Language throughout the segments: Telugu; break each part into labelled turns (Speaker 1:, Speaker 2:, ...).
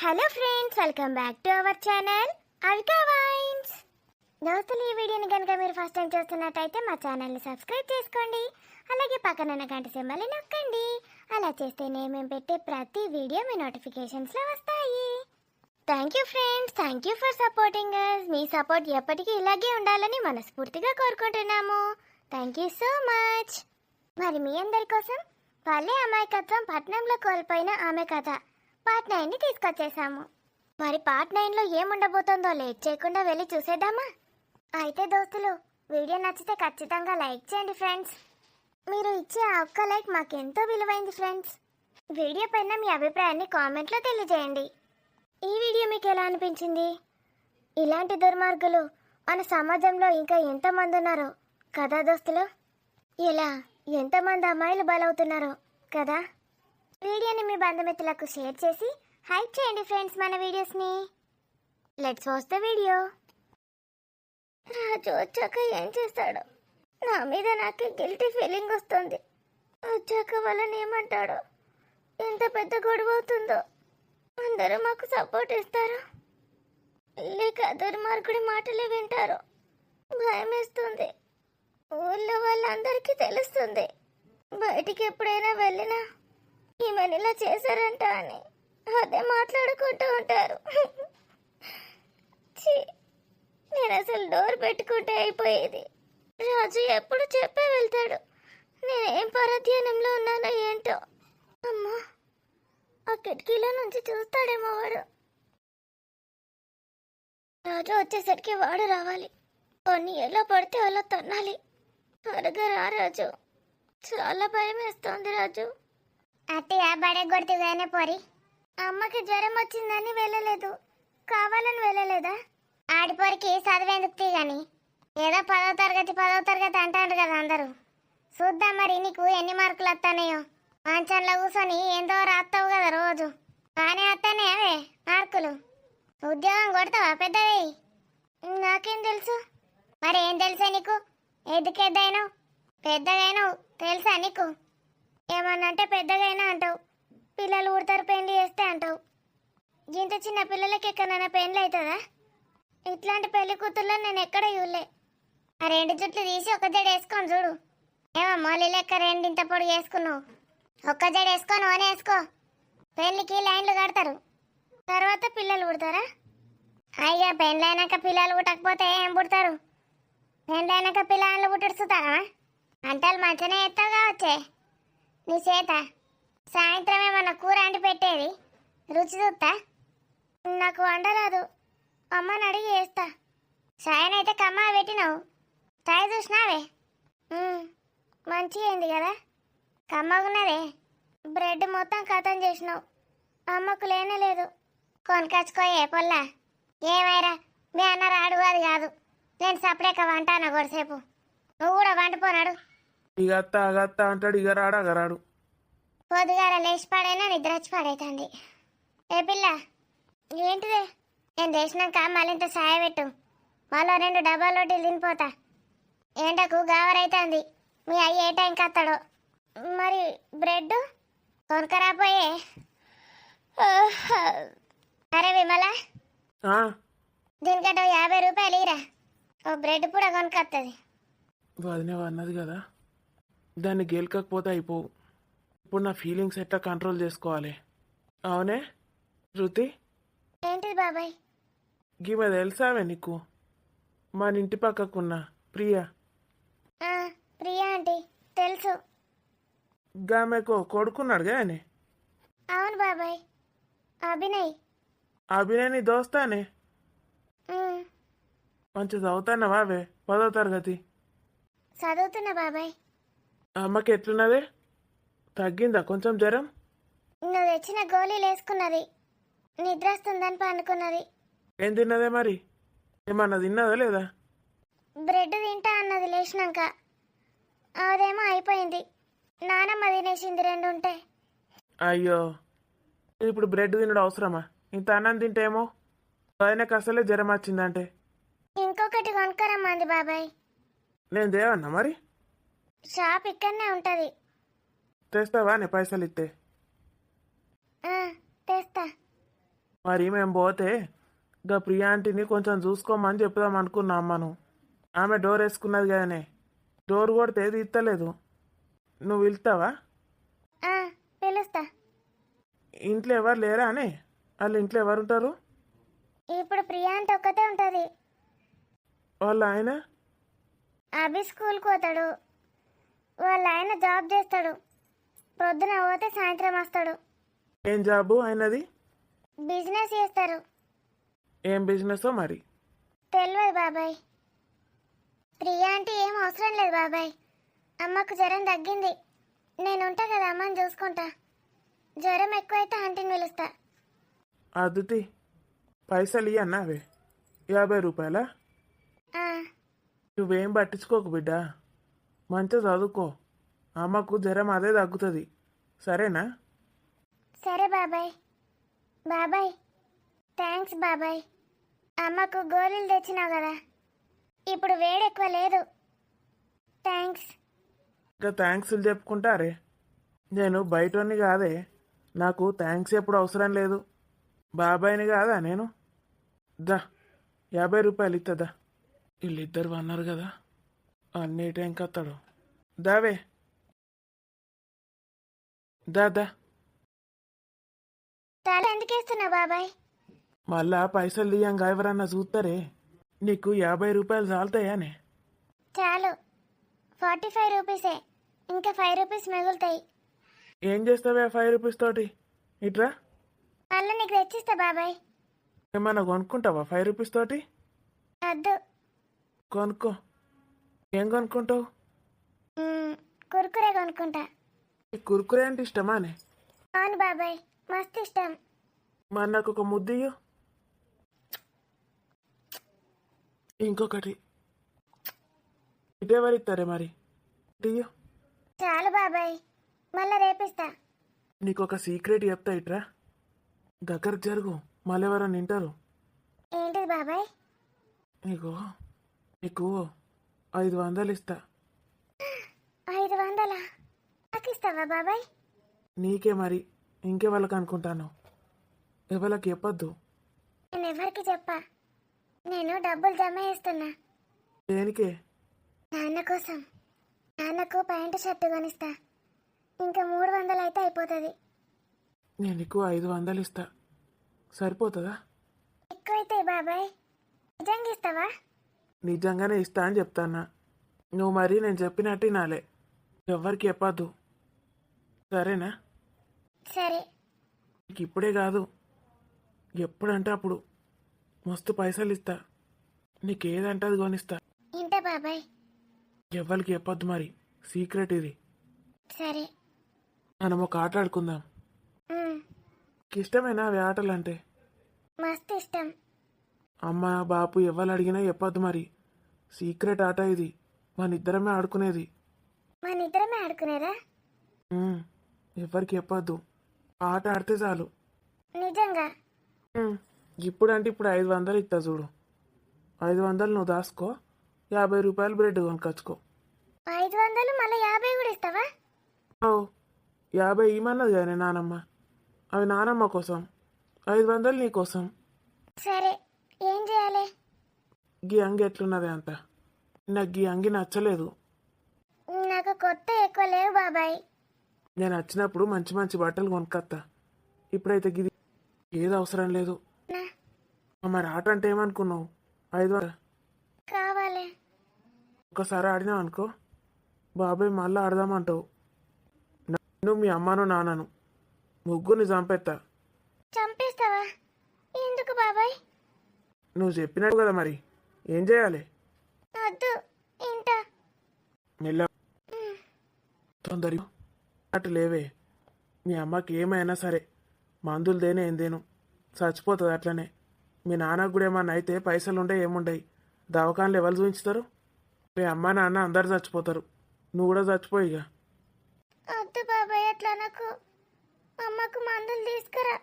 Speaker 1: Hello friends, welcome back to our channel Avika wines. దోస్తులు, ఈ వీడియోని కనుక మీరు ఫస్ట్ టైం చూస్తున్నట్టయితే మా ఛానల్ని సబ్స్క్రైబ్ చేసుకోండి. అలాగే పక్కన ఉన్న గంట సింబల్ని నొక్కండి. అలా చేస్తేనే మేము పెట్టే ప్రతి వీడియో మీ నోటిఫికేషన్స్లో వస్తాయి. Thank you friends, thank you for supporting us. మీ సపోర్ట్ ఎప్పటికీ ఇలాగే ఉండాలని మనస్ఫూర్తిగా కోరుకుంటున్నాము. Thank you so much. మరి మీ అందరి కోసం పల్లె అమాయకత్వం పట్నంలో కోల్పోయిన ఆమె కథ పార్ట్ 9ని తీసుకొచ్చేసాము. మరి పార్ట్ 9లో ఏముండబోతుందో లేట్ చేయకుండా వెళ్ళి చూసేద్దామా? అయితే దోస్తులు, వీడియో నచ్చితే ఖచ్చితంగా లైక్ చేయండి ఫ్రెండ్స్. మీరు ఇచ్చే ఆ ఒక్క లైక్ మాకెంతో విలువైంది ఫ్రెండ్స్. వీడియో పైన మీ అభిప్రాయాన్ని కామెంట్లో తెలియజేయండి. ఈ వీడియో మీకు ఎలా అనిపించింది? ఇలాంటి దుర్మార్గులు మన సమాజంలో ఇంకా ఎంతమంది ఉన్నారో కదా దోస్తులు? ఇలా ఎంతమంది అమ్మాయిలు బలవుతున్నారో కదా? వీడియోని మీ బంధుమిత్రులకు షేర్ చేసి హైప్ చేయండి ఫ్రెండ్స్ మన వీడియోస్ని. Let's watch the video. Raju వచ్చాక ఏం చేస్తాడో? నా మీద నాకు గిల్టీ ఫీలింగ్ వస్తుంది. వచ్చాక వాళ్ళని ఏమంటాడో? ఎంత పెద్ద గొడవ అవుతుందో? అందరూ మాకు సపోర్ట్ ఇస్తారో లేక దుర్మార్గుడి మాటలే వింటారో? భయం వేస్తుంది. ఊళ్ళో వాళ్ళందరికీ తెలుస్తుంది. బయటికి ఎప్పుడైనా వెళ్ళినా ఈమెను ఇలా చేశారంట అని అదే మాట్లాడుకుంటూ ఉంటారు. నేను అసలు డోర్ పెట్టుకుంటే అయిపోయేది. రాజు ఎప్పుడు చెప్పే వెళ్తాడు. నేనేం పరధ్యానంలో ఉన్నానో ఏంటో. అమ్మా, ఆ కిటికీలో నుంచి చూస్తాడేమో వాడు. రాజు వచ్చేసరికి వాడు రావాలి. కొన్ని ఎలా పడితే అలా తన్నాలి. త్వరగా రా రాజు. చాలా భయం వేస్తోంది రాజు. అత్తయ్య బడగొడుతుగానే పోరి. అమ్మకి జ్వరం వచ్చిందని వెళ్ళలేదు, కావాలని వెళ్ళలేదా? ఆడిపోరికి చదివేందుకు గాని ఏదో 10వ తరగతి అంటారు కదా అందరూ. చూద్దాం మరి నీకు ఎన్ని మార్కులు వస్తానయో. మంచంలో కూర్చొని ఏందో రాస్తావు కదా రోజు. బాగానే వస్తానే అవే మార్కులు. ఉద్యోగం కొడతావా పెద్దవి? నాకేం తెలుసు? మరి ఏం తెలుసా నీకు? ఎద్దుకెద్దైనావు, పెద్దగైనావు తెలుసా నీకు? ఏమన్నంటే పెద్దగైనా అంటావు. పిల్లలు ఊడతారు పెళ్లి చేస్తే అంటావు. ఇంత చిన్న పిల్లలకి ఎక్కడైనా పెళ్లి అవుతుందా? ఇట్లాంటి పెళ్లి కూతుర్లో నేను ఎక్కడ చూడలే. ఆ 2 జుట్లు తీసి ఒక జడ వేసుకొని చూడు. ఏమో మోలి లెక్క 2 ఇంత పొడి వేసుకున్నావు. ఒక్క జడ వేసుకొని ఓనే వేసుకో. పెళ్లికి లైన్లు కడతారు, తర్వాత పిల్లలు పుడతారా? అయ్యా, పెళ్ళైనాక పిల్లలు పుట్టకపోతే ఏం పుడతారు? పెళ్ళైనాక పిల్లలు పుట్టుడుతారా? అంటలు మంచిగానే ఎత్తావు కావచ్చే నీ చేత. సాయంత్రం ఏమన్నా కూర అండి పెట్టేది రుచి చూస్తా. నాకు వండరాదు, అమ్మని అడిగి వేస్తా. సాయన్ అయితే కమ్మ పెట్టినావు, తాయి చూసినావే? మంచిగా అయింది కదా, కమ్మగున్నదే. బ్రెడ్ మొత్తం ఖతం చేసినావు. అమ్మకు లేనే లేదు. కొనుకొచ్చుకోయే పొల్లా. ఏమైరా మీ అన్న రాడు, అది కాదు. నేను సపరేక వంటాను కొద్దిసేపు. నువ్వు కూడా వండిపోనాడు.
Speaker 2: ఇక అత్త అంటాడు, ఇక రాడు.
Speaker 1: పొద్దుగాల లేచి పాడైనా నిద్ర వచ్చి పాడైతుంది. ఏ పిల్ల, ఏంటిదే? నేను చేసినాక మళ్ళీ ఇంత సాయ పెట్టు. మళ్ళీ 2 డబ్బాలు రొట్టెలు తినిపోతా. ఎండకు గావరైతుంది. మీ అయ్య ఏ టైంకి వస్తాడో? మరి బ్రెడ్ కొనుకరాపోయే. అరే విమల, దీనికంటే 50 రూపాయలు ఇరా. ఓ బ్రెడ్ కూడా కొనుకొస్తుంది.
Speaker 2: వదిన అన్నది కదా, దాన్ని గెలకపోతే అయిపోవు. ఇప్పుడు నా ఫీలింగ్స్ ఎట్లా కంట్రోల్ చేసుకోవాలి? అవునే శృతి?
Speaker 1: ఏంటిది బాబాయ్?
Speaker 2: గీమె తెలుసావే నీకు? మన ఇంటి పక్కకున్న ప్రియా.
Speaker 1: ప్రియా ఆంటీ తెలుసు.
Speaker 2: గామెకు కొడుకున్నాడు కానీ.
Speaker 1: అవును బాబాయ్, అభినయ్
Speaker 2: నీ దోస్తానే. మంచి చదువుతానవా అవే? 10వ తరగతి
Speaker 1: చదువుతున్నా బాబాయ్.
Speaker 2: అమ్మకి ఎట్లున్నదే? తగ్గిందా కొంచెం జ్వరం?
Speaker 1: నువ్వు తెచ్చిన గోళీలు వేసుకున్నది, నిద్ర వస్తుందని పండుకున్నది.
Speaker 2: ఏం తిన్నదే మరి? ఏమన్నా తిన్నదా లేదా?
Speaker 1: బ్రెడ్ తింటా అన్నది లేచినాక. అదేమో అయిపోయింది. నానమ్మ తినేసింది 2 ఉంటే.
Speaker 2: అయ్యో, ఇప్పుడు బ్రెడ్ తినడం అవసరమా? ఇంత అన్నం తింటేమో ఆయనకు అసలే జ్వరం వచ్చిందంటే.
Speaker 1: ఇంకొకటి కొనుక్కరమ్మంది బాబాయ్.
Speaker 2: నేను దేవన్నా మరి?
Speaker 1: షాప్ ఇక్కడనే ఉంటుంది.
Speaker 2: తెస్తావా నే పైసలు ఇస్తే?
Speaker 1: తెస్తా.
Speaker 2: మరి మేము పోతే ఇంకా ప్రియా ఆంటీని కొంచెం చూసుకోమని చెప్దాం అనుకున్నా అమ్మను. ఆమె డోర్ వేసుకున్నది కదనే, డోర్ కొడితే తీస్తలేదు. నువ్వు వెళ్తావా?
Speaker 1: ఆ, పిలుస్తా.
Speaker 2: ఇంట్లో ఎవరు లేరా అనే? వాళ్ళ ఇంట్లో ఎవరు ఉంటారు?
Speaker 1: ఇప్పుడు ప్రియా అంటే ఒక్కతే ఉంటుంది.
Speaker 2: వాళ్ళ ఆయన?
Speaker 1: అభి స్కూల్కి పోతాడు. వాళ్ళ ఆయన జాబ్ చేస్తాడు. పొద్దున పోతే సాయంత్రం వస్తాడు.
Speaker 2: ఏం జాబు ఆయనది?
Speaker 1: బిజినెస్ చేస్తారు.
Speaker 2: ఏం బిజినెసో మరి?
Speaker 1: తెలియదు బాబాయ్. ప్రియా అంటే ఏం అవసరం లేదు బాబాయ్. అమ్మకు జ్వరం తగ్గింది. నేను ఉంటా కదా, అమ్మని చూసుకుంటా. జ్వరం ఎక్కువైతే ఆంటీని పిలుస్తా.
Speaker 2: అద్దుతి, పైసలు ఇయ్యన్నా అవే 50 రూపాయలా?
Speaker 1: ఆ,
Speaker 2: నువ్వేం పట్టించుకోకు బిడ్డ, మంచిగా చదువుకో. అమ్మకు జ్వరం అదే తగ్గుతుంది, సరేనా?
Speaker 1: సరే బాబాయ్. బాబాయ్ థ్యాంక్స్ బాబాయ్. అమ్మకు గోళీలు తెచ్చినావు కదా, ఇప్పుడు వేడి ఎక్కువ లేదు. థ్యాంక్స్.
Speaker 2: ఇంకా థ్యాంక్స్లు చెప్పుకుంటారే. నేను బయటోని కాదే, నాకు థ్యాంక్స్ ఎప్పుడు అవసరం లేదు. బాబాయ్ని కాదా నేను? దా 50 రూపాయలు ఇస్తుందా? వీళ్ళిద్దరు అన్నారు కదా, అన్నిటి ఇంకత్తాడు. దావే దా.
Speaker 1: తల ఎందుకు వేస్తున్నావు బాబాయ్?
Speaker 2: మళ్ళా పైసలు తీయంగా ఎవరన్నా చూస్తారే. నీకు 50 రూపాయలు చాలుతాయానే?
Speaker 1: చాలు, 45 రూపీసే. ఇంకా 5 రూపీస్ మిగులుతాయి.
Speaker 2: ఏం చేస్తావే 5 రూపీస్ తోటి? ఇట్రా,
Speaker 1: మళ్ళీ నీకు తెచ్చిస్తా బాబాయ్.
Speaker 2: ఏమన్నా కొనుక్కుంటావా 5 రూపీస్ తోటి?
Speaker 1: వద్దు.
Speaker 2: కొనుక్కో. ఏం కొనుక్కుంటావు?
Speaker 1: కురుకురే కొనుక్కుంటా.
Speaker 2: ఈ కుర్కురే అంటే ఇష్టమానే?
Speaker 1: అవును బాబాయ్, మస్తు ఇష్టం.
Speaker 2: మరి నాకు ఒక ముద్దియ్యు. ఇంకొకటి. ఇటెవరు ఇస్తారే మరి? ఇయ్యు.
Speaker 1: చాలు బాబాయ్, మళ్ళా రేపిస్తా.
Speaker 2: నీకు ఒక సీక్రెట్ చెప్తా, ఇట్రా. దగ్గరకు జరుగు, మళ్ళీ ఎవరన్నా వింటారు.
Speaker 1: ఏంటిది బాబాయ్?
Speaker 2: నీకు 500 ఇస్తా.
Speaker 1: 500? నాకు ఇస్తావా బాబాయ్?
Speaker 2: నీకే మరి, ఇంకెవరికి అనుకుంటాను. ఎవరికి చెప్పొద్దు.
Speaker 1: నేను ఎవరికి చెప్పా. నేను డబ్బులు జమ చేస్తున్నా.
Speaker 2: దేనికే?
Speaker 1: నాన్న కోసం. నాన్నకు ప్యాంటు షర్టు కొనిస్తా. ఇంకా 300 అయితే అయిపోతుంది.
Speaker 2: నేను నీకు 500 ఇస్తా, సరిపోతుందా?
Speaker 1: ఎక్కువైతే బాబాయ్. నిజంగా ఇస్తావా?
Speaker 2: నిజంగానే ఇస్తా అని చెప్తానా. నువ్వు మరి నేను చెప్పినట్టు వినాలే, ఎవ్వరికి చెప్పద్దు, సరేనా?
Speaker 1: సరే.
Speaker 2: నీకు ఇప్పుడే కాదు, ఎప్పుడంటే అప్పుడు మస్తు పైసలు ఇస్తా. నీకేదంటే అది కొనిస్తా.
Speaker 1: ఇంటా బాబాయ్.
Speaker 2: ఎవ్వరికి చెప్పొద్దు మరి, సీక్రెట్ ఇది.
Speaker 1: సరే.
Speaker 2: మనం ఒక ఆట ఆడుకుందాం. నీకు ఇష్టమేనా అవి ఆటలంటే?
Speaker 1: మస్తు ఇష్టం.
Speaker 2: అమ్మ బాపు ఎవరు అడిగినా చెప్పొద్దు మరి, సీక్రెట్ ఆట ఇది, మన ఇద్దరమే ఆడుకునేది.
Speaker 1: మన ఇద్దరమే ఆడుకునేదా?
Speaker 2: ఎవరికి చెప్పొద్దు, ఆట ఆడితే చాలు.
Speaker 1: నిజంగా?
Speaker 2: ఇప్పుడంటే ఇప్పుడు 500 ఇస్తా చూడు. 500 నువ్వు దాసుకో, 50 రూపాయలు బ్రెడ్ కొనుకొచ్చుకో.
Speaker 1: 500 మళ్ళీ 50 కూడా ఇస్తావా?
Speaker 2: 50 ఇమ్మన్నది కానీ నానమ్మ, అవి నానమ్మ కోసం, 500 నీ కోసం.
Speaker 1: సరే, ఏం చేయాలి?
Speaker 2: గీ అంగి ఎట్లున్నది అంత? నాకు గీ అంగి నచ్చలేదు.
Speaker 1: నాకు కొత్త ఎక్కువ లేవు బాబాయ్.
Speaker 2: నేను వచ్చినప్పుడు మంచి మంచి బట్టలు కొనుక్కొత్తా. ఇప్పుడైతే గిది ఏది అవసరం లేదు. మరి ఆట అంటే ఏమనుకున్నావు? 500
Speaker 1: కావాలి.
Speaker 2: ఒక్కసారి ఆడినావు అనుకో, బాబాయ్ మళ్ళీ ఆడదామంటావు. నువ్వు మీ అమ్మను నాన్నను ముగ్గురిని చంపేస్తా.
Speaker 1: చంపేస్తావా? ఎందుకు బాబాయ్?
Speaker 2: నువ్వు చెప్పినట్టు కదా, మరి ఏం చేయాలి?
Speaker 1: వద్దు, ఇంటా.
Speaker 2: మెల్ల తొందర అటు లేవే. మీ అమ్మకి ఏమైనా సరే మందులు దేనే ఏం దేను, చచ్చిపోతుంది అట్లనే. మీ నాన్నకు కూడా ఏమన్నా అయితే పైసలు ఉండే ఏముండయి, దవాఖానలు ఎవరు చూపించుతారు? మీ అమ్మ నాన్న అందరు చచ్చిపోతారు, నువ్వు కూడా చచ్చిపోయిగా.
Speaker 1: వద్దు బాబాయ్, అట్లా నాకు. అమ్మకు మందులు తీసుకురా.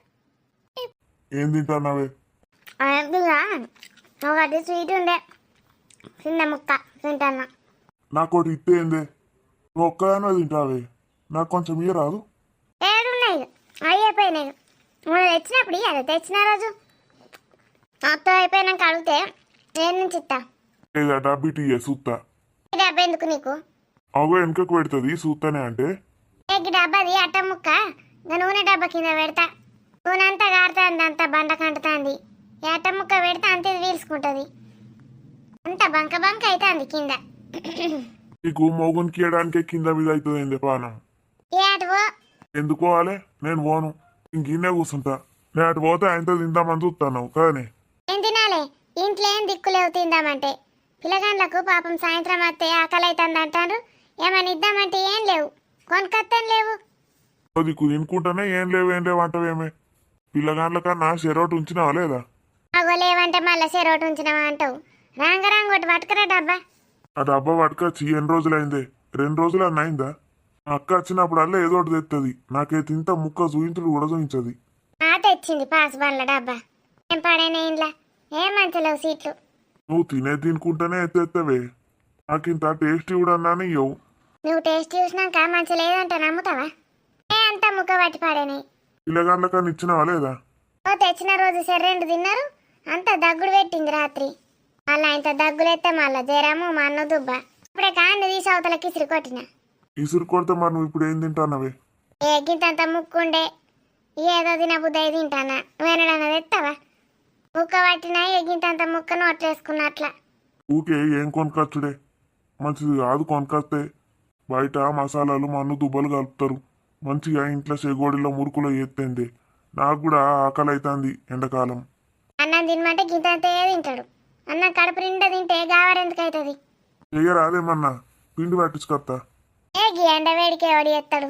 Speaker 3: ఏం తింటున్నావే?
Speaker 1: ఒకటి స్వీట్ ఉండే, చిన్న ముక్క తింటానా.
Speaker 3: నాకు ఒకటి ఇస్తే ఏందే? నువ్వు ఒక్కదానే తింటావే, నాకు కొంచెం ఇయ్య రాదు?
Speaker 1: ఏడున్నాయి, అయిపోయినాయి. మనం తెచ్చినప్పుడు ఇయ్యాలి, తెచ్చిన రోజు మొత్తం అయిపోయినాక అడిగితే నేను నుంచి ఇస్తా.
Speaker 3: లేదా డబ్బి టీయే సూత్తా.
Speaker 1: ఈ డబ్బా ఎందుకు నీకు?
Speaker 3: అగో వెనకకు పెడుతుంది సూత్తానే అంటే.
Speaker 1: ఈ డబ్బాది అట్ట ముక్క ఇంకా నూనె డబ్బా కింద పెడతా. నూనె అంతా కారుతుంది, అంతా బండ కంటుతుంది. ఈ అట్ట ముక్క పెడితే అంత ఇది వీల్చుకుంటుంది, అంత బంక బంక అవుతుంది కింద.
Speaker 3: నీకు మోగునికి ఇయడానికే కింద మీద అవుతుంది పానం.
Speaker 1: ఏ అటువో
Speaker 3: ఎందుకు పోవాలి? నేను పోను, ఇంకిన్నే కూర్చుంటా. నేను అటు పోతే ఆయనతో తిందామని చూస్తాను కానీ.
Speaker 1: ఏం తినాలి? ఇంట్లో ఏం దిక్కులేవు తిందామంటే. పిల్లగాండ్లకు పాపం సాయంత్రం వస్తే ఆకలి అవుతుంది అంటారు. ఏమైనా ఇద్దామంటే ఏం లేవు, కొనుకొత్తాను లేవు.
Speaker 3: దిక్కు తినుకుంటానే ఏం లేవు అంటావేమే. పిల్లగాండ్ల కన్నా చెరోటి ఉంచినావా లేదా?
Speaker 1: అగో లేవంటే మళ్ళీ చెరోటి ఉంచినావా అంటావు. రాంగ ఒకటి పట్టుకురా డబ్బా.
Speaker 3: ఆ డబ్బా పట్టుకొచ్చి ఎన్ని రోజులైందే? 2 రోజులు అన్న అయిందా? మా అక్క వచ్చినప్పుడల్లా ఏదో ఒకటి తెస్తుంది. నాకైతే ఇంత ముక్క చూయించుడు కూడా చూయించది.
Speaker 1: తెచ్చింది పాస్ బండ్ల డబ్బా. ఏం పడైనా ఇంట్లో ఏం మంచిలేవు సీట్లు.
Speaker 3: నువ్వు తినుకుంటేనే ఎత్తేత్తవే. నాకింత టేస్టీ కూడా అన్నాను ఇయ్యవు.
Speaker 1: నువ్వు టేస్ట్ చూసినాక మంచి లేదంటే నమ్ముతావా? అంతా ముక్క పట్టి పాడేనాయి.
Speaker 3: పిల్లగాండ్ల కన్నా ఇచ్చినావా లేదా?
Speaker 1: తెచ్చిన రోజు సెర్రెండు తిన్నారు, అంతా దగ్గుడు పెట్టింది రాత్రి. మళ్ళా ఇంత దగ్గులెత్తే మళ్ళా జరము మా అన్న దుబ్బ. ఇప్పుడే కాండి తీసి అవతలకి ఇసిరి కొట్టిన.
Speaker 3: ఇసురు కొడితే మరి నువ్వు ఇప్పుడు ఏం తింటానవే?
Speaker 1: గింతంత ముక్కుండే ఏదో తినబుద్ధి అయి తింటానా. నువ్వేనడన్నా తెస్తావా? ముక్క పట్టినా గింతంత ముక్క నోట్లేసుకున్నట్లా.
Speaker 3: ఊకే ఏం కొనుకొచ్చుడే? మంచిది కాదు కొనుకొస్తే. బయట మసాలాలు మన్ను దుబ్బలు కలుపుతారు. మంచిగా ఇంట్లో చెగోడిలో మురుకులో ఎత్తేంది. నాకు కూడా ఆకలి అవుతుంది ఎండాకాలం.
Speaker 1: అన్నం తినమంటే గింతంతే తింటాడు. అన్నం కడుపు నిండా తింటే గావరెందుకు అవుతుంది?
Speaker 3: చెయ్యరాదేమన్నా పిండి పట్టించుకొస్తా.
Speaker 1: ఎండ వేడికి ఎవడి ఎత్తాడు?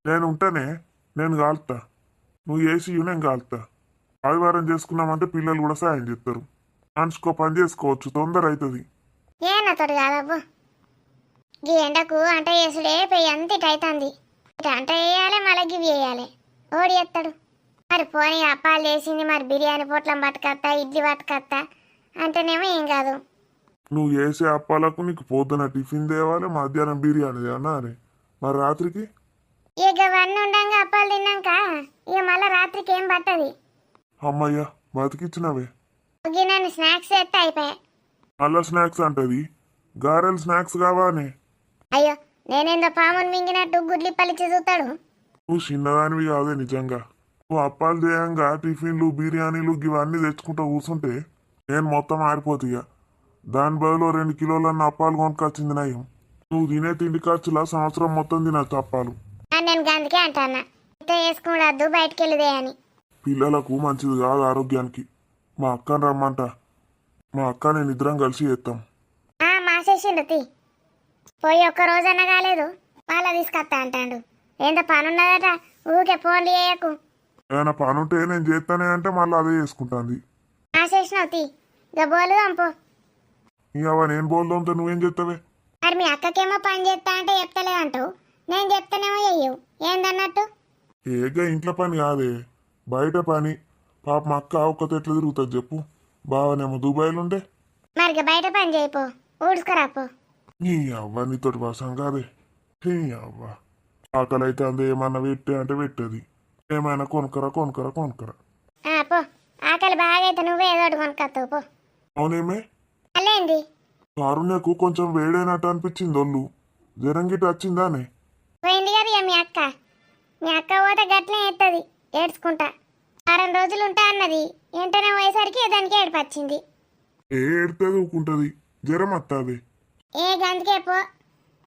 Speaker 3: నేను ఉంటేనే నేను కాలుతా. నువ్వు ఏసీ నేను కాలుతా. ఆదివారం చేసుకున్నామంటే పిల్లలు కూడా సాయం చేస్తారు. మనిషికో పని చేసుకోవచ్చు, తొందర అవుతుంది.
Speaker 1: ఏనతోడు కాదబ్బు. గీ ఎండకు అంట వేసుడే పెయ్యి అంత ఇటు అవుతుంది. ఇటు అంట వేయాలి, మళ్ళీ గివి వేయాలి. ఓడి ఎత్తాడు. మరి పోనీ అప్పాలు చేసింది, మరి బిర్యానీ పొట్లం పట్టుకొస్తా, ఇడ్లీ పట్టుకొస్తా అంటేనేమో ఏం కాదు.
Speaker 3: నువ్వు వేసే అప్పాలకు నీకు పొద్దున టిఫిన్ తేవాలి, మధ్యాహ్నం బిర్యానీ తేవనా అని. మరి రాత్రికి
Speaker 1: ఇక అవన్నీ ఉండంగా అప్పాలు తిన్నాక ఇక మళ్ళీ రాత్రికి ఏం పట్టది.
Speaker 3: అమ్మయ్యా బతికిచ్చినవే.
Speaker 1: నన్ను స్నాక్స్ ఎత్తే అయిపోయా.
Speaker 3: మళ్ళా స్నాక్స్ అంటది. గారెలు స్నాక్స్ కావానే.
Speaker 1: అయ్యో నేనేందో పాముని మింగినట్టు గుడ్లి పలిచి చూస్తాడు.
Speaker 3: నువ్వు చిన్నదానివి కాదే నిజంగా. నువ్వు అప్పాలు చేయంగా టిఫిన్లు బిర్యానీలు ఇవన్నీ తెచ్చుకుంటూ కూర్చుంటే నేను మొత్తం ఆరిపోతాయిగా. దాని బదులు 2 కిలోలన్న అప్పాలు కొనుకొచ్చింది నయం. నువ్వు తినే తిండి ఖర్చులా సంవత్సరం మొత్తం తినచ్చు అప్పాలు.
Speaker 1: నేను గందుకే అంటానా ఇంత వేసుకున్నాడు బయటికి వెళ్ళిదే అని.
Speaker 3: పిల్లలకు మంచిది కాదు ఆరోగ్యానికి. మా అక్కని రమ్మంట. మా అక్క నేను ఇద్దరం కలిసి చేస్తాం.
Speaker 1: మాసేసిండు తీ. పోయి ఒక్క రోజన్నా కాలేదు వాళ్ళ తీసుకొస్తా అంటాడు. ఏందో పని ఉన్నదట, ఊరికే ఫోన్లు చేయకు.
Speaker 3: ఏమైనా పని ఉంటే నేను చేస్తానే అంటే మళ్ళీ అదే చేసుకుంటాంది.
Speaker 1: మాసేసినావు తీ. ఇక బోలు పంపు.
Speaker 3: ఇక నేను బోల్దాంతో నువ్వేం చేస్తావే?
Speaker 1: మరి మీ అక్కకేమో పని చేస్తా అంటే చెప్తలే అంటావు, నేను చెప్తానేమో చెయ్యవు. ఏందన్నట్టు?
Speaker 3: ఏగా ఇంట్లో పని కాదే, బయట పని. పాప మా అక్క ఒక్కతే ఎట్లా తిరుగుతుంది చెప్పు. బావనేమో దుబాయ్లో ఉండే.
Speaker 1: మరి ఇక బయట పని చేయిపో, ఊడ్చుకురాపో.
Speaker 3: నీ అవ్వ నీతోటి వాసం కాదే. నీ అవ్వ ఆకలి అయితే అందే ఏమన్నా పెట్టే అంటే పెట్టేది. ఏమైనా కొనుక్కరా.
Speaker 1: పో, ఆకలి బాగా అయితే నువ్వే ఏదో ఒకటి కొనుక్కొస్తావు పో.
Speaker 3: అవునేమే
Speaker 1: అల్లేంది?
Speaker 3: కారుణ్యకు కొంచెం వేడైనట్టు అనిపించింది ఒళ్ళు. జ్వరం గిట్ట వచ్చిందానే?
Speaker 1: పోయింది కదా ఇక మీ అక్క. మీ అక్క పోతే గట్లే ఎత్తది ఏడ్చుకుంటా. 6 రోజులు ఉంటా అన్నది, వెంటనే పోయేసరికి దానికి ఏడుపు వచ్చింది.
Speaker 3: ఏడుతుంది ఊకుంటుంది, జ్వరం వస్తుంది.
Speaker 1: గందుకే పో.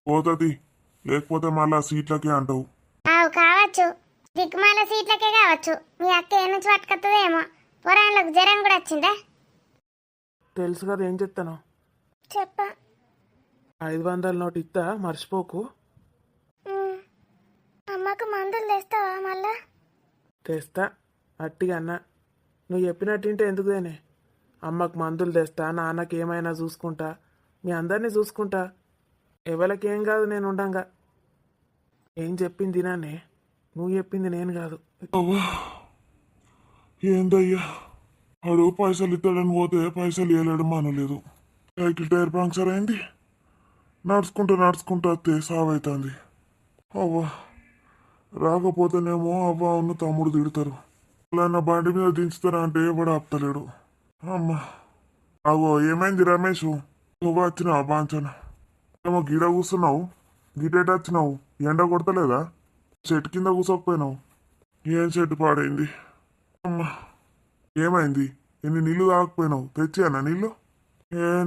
Speaker 3: పోతుంది, లేకపోతే మళ్ళా సీట్లకే అంటావు.
Speaker 1: కావచ్చు, దిక్కుమాల సీట్లకే కావచ్చు. మీ అక్క ఏ నుంచి పట్టుకొస్తుందేమో. పురాణాలకు జ్వరం కూడా వచ్చిందా?
Speaker 2: తెలుసు కదా ఏం చెప్తాను.
Speaker 1: చెప్ప
Speaker 2: 500 నోటు ఇస్తా మర్చిపోకు.
Speaker 1: అమ్మకు మందులు తెస్తావా మళ్ళా?
Speaker 2: తెస్తా అట్టిగా అన్న. నువ్వు చెప్పినట్టుంటే ఎందుకుదేనే. అమ్మకు మందులు తెస్తా, నాన్నకి ఏమైనా చూసుకుంటా, మీ అందరినీ చూసుకుంటా. ఎవరికేం కాదు నేను ఉండంగా. ఏం చెప్పింది నానే, నువ్వు చెప్పింది నేను కాదు.
Speaker 3: అవ్వా ఏందయ్యా, వాడు పైసలు ఇస్తాడని పోతే పైసలు ఇవ్వలేడు మనలేదు. సైకిల్ టైర్ పంక్చర్ అయింది. నడుచుకుంటూ వస్తే సావైతుంది. అవ్వా రాకపోతేనేమో అవ్వ ఉన్న తమ్ముడు తిడతారు. అలా నా బండి మీద దించుతారా అంటే ఎవడు ఆపుతలేడు. అమ్మా అగో ఏమైంది రమేష్, నువ్వు వచ్చినావా బాంచన? ఏమో గిడ కూర్చున్నావు, గిటేట వచ్చినావు? ఎండ కొడతలేదా? చెట్టు కింద కూర్చోకపోయినావు? ఏం చెట్టు పాడైంది? అమ్మా ఏమైంది? ఎన్ని నీళ్లు తాగకపోయినావు? తెచ్చానా నీళ్ళు?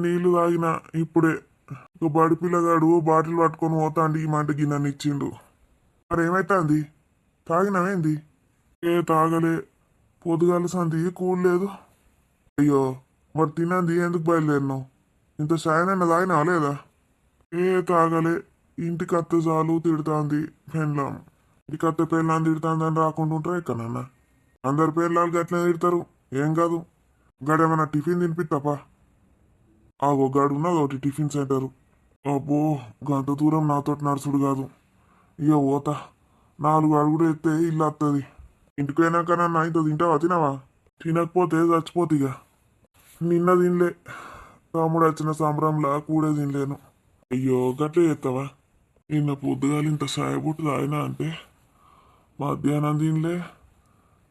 Speaker 3: నీళ్లు తాగినా ఇప్పుడే. ఇక బడి పిల్లగాడు బాటిల్ పట్టుకొని పోతాండి ఈ మంట గిన్నెని ఇచ్చిండు. మరి ఏమైతుంది? తాగినావేంది? తాగలే, పొద్దుగాల సంతి కూడలేదు. అయ్యో మరి తినంది ఎందుకు బయలుదేరినావు? ఇంత సాయనన్న తాగినావా లేదా? తాగలే, ఇంటికి అత్తే చాలు తిడుతాంది పెళ్ళాం. ఇంటికి అత్తే పెళ్ళాం తిడుతాందని రాకుండా ఉంటారా ఎక్కడన్నా? అందరి పేర్లాలు గట్లనే తిడతారు, ఏం కాదు. గడేమన్నా టిఫిన్ తినిపిస్తాపా? ఆగో గాడు ఉన్నది ఒకటి టిఫిన్ సెంటరు. అబ్బో గంట దూరం నాతో నడుచుడు కాదు. ఇక పోతా, 4 అడుగులు ఎత్తే ఇల్లు వస్తుంది. ఇంటికి పోయినాకనన్నా ఇంత తింటావా? తినవా? తినకపోతే చచ్చిపోతే ఇక. నిన్న తినలే, తమ్ముడు వచ్చిన సంబరంలా కూడే తినలేను. అయ్యో గట్లే చేస్తావా? నిన్న పొద్దుగాలు ఇంత సాయబుట్టు తాగినా అంటే మధ్యాహ్నం తినలే,